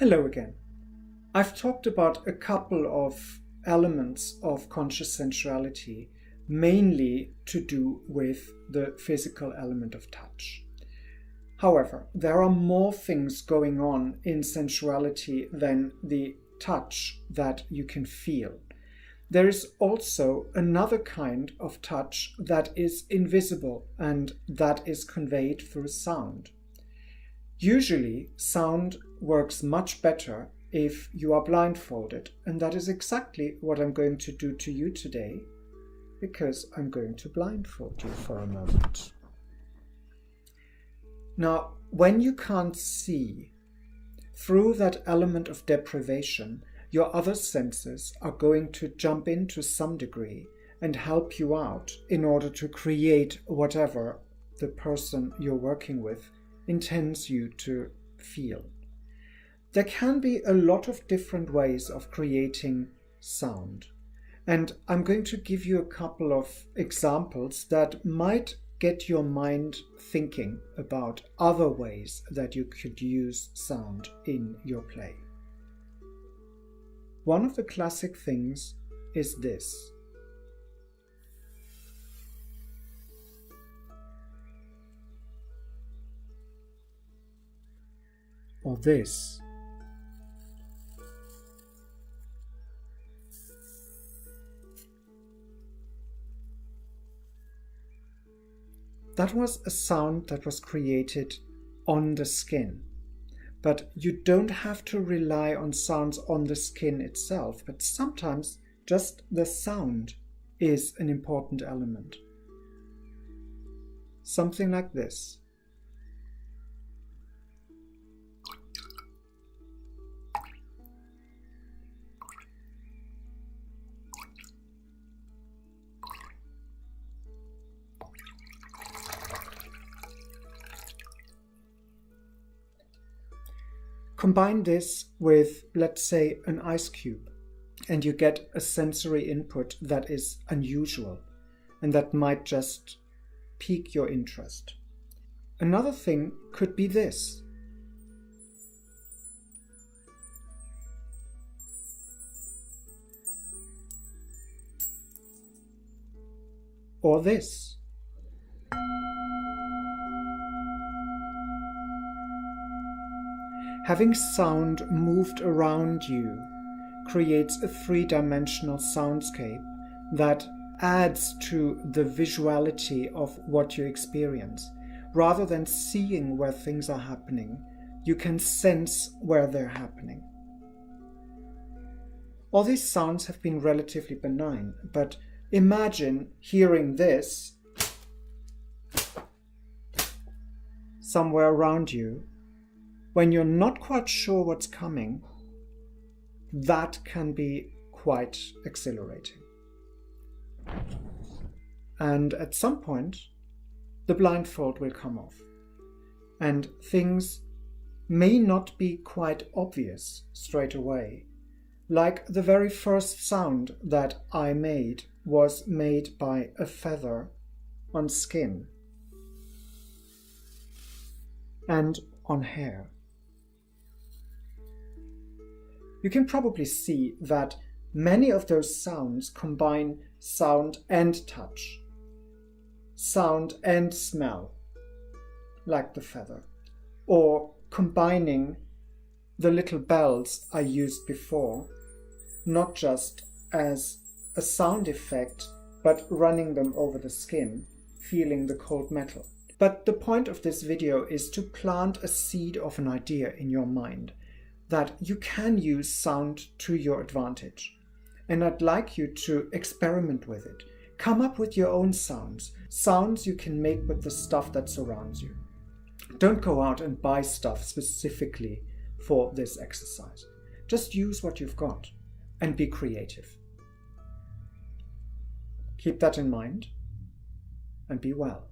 Hello again. I've talked about a couple of elements of conscious sensuality, mainly to do with the physical element of touch. However, there are more things going on in sensuality than the touch that you can feel. There is also another kind of touch that is invisible and that is conveyed through sound. Usually, sound works much better if you are blindfolded, and that is exactly what I'm going to do to you today, because I'm going to blindfold you for a moment. Now, when you can't see, through that element of deprivation, your other senses are going to jump in to some degree and help you out in order to create whatever the person you're working with intends you to feel. There can be a lot of different ways of creating sound, and I'm going to give you a couple of examples that might get your mind thinking about other ways that you could use sound in your play. One of the classic things is this. Or this. That was a sound that was created on the skin. But you don't have to rely on sounds on the skin itself, but sometimes just the sound is an important element. Something like this. Combine this with, let's say, an ice cube, and you get a sensory input that is unusual and that might just pique your interest. Another thing could be this. Or this. Having sound moved around you creates a three-dimensional soundscape that adds to the visuality of what you experience. Rather than seeing where things are happening, you can sense where they're happening. All these sounds have been relatively benign, but imagine hearing this somewhere around you. When you're not quite sure what's coming, that can be quite exhilarating. And at some point, the blindfold will come off, and things may not be quite obvious straight away. Like the very first sound that I made was made by a feather on skin and on hair. You can probably see that many of those sounds combine sound and touch, sound and smell, like the feather, or combining the little bells I used before, not just as a sound effect, but running them over the skin, feeling the cold metal. But the point of this video is to plant a seed of an idea in your mind that you can use sound to your advantage. And I'd like you to experiment with it. Come up with your own sounds you can make with the stuff that surrounds you. Don't go out and buy stuff specifically for this exercise. Just use what you've got and be creative. Keep that in mind and be well.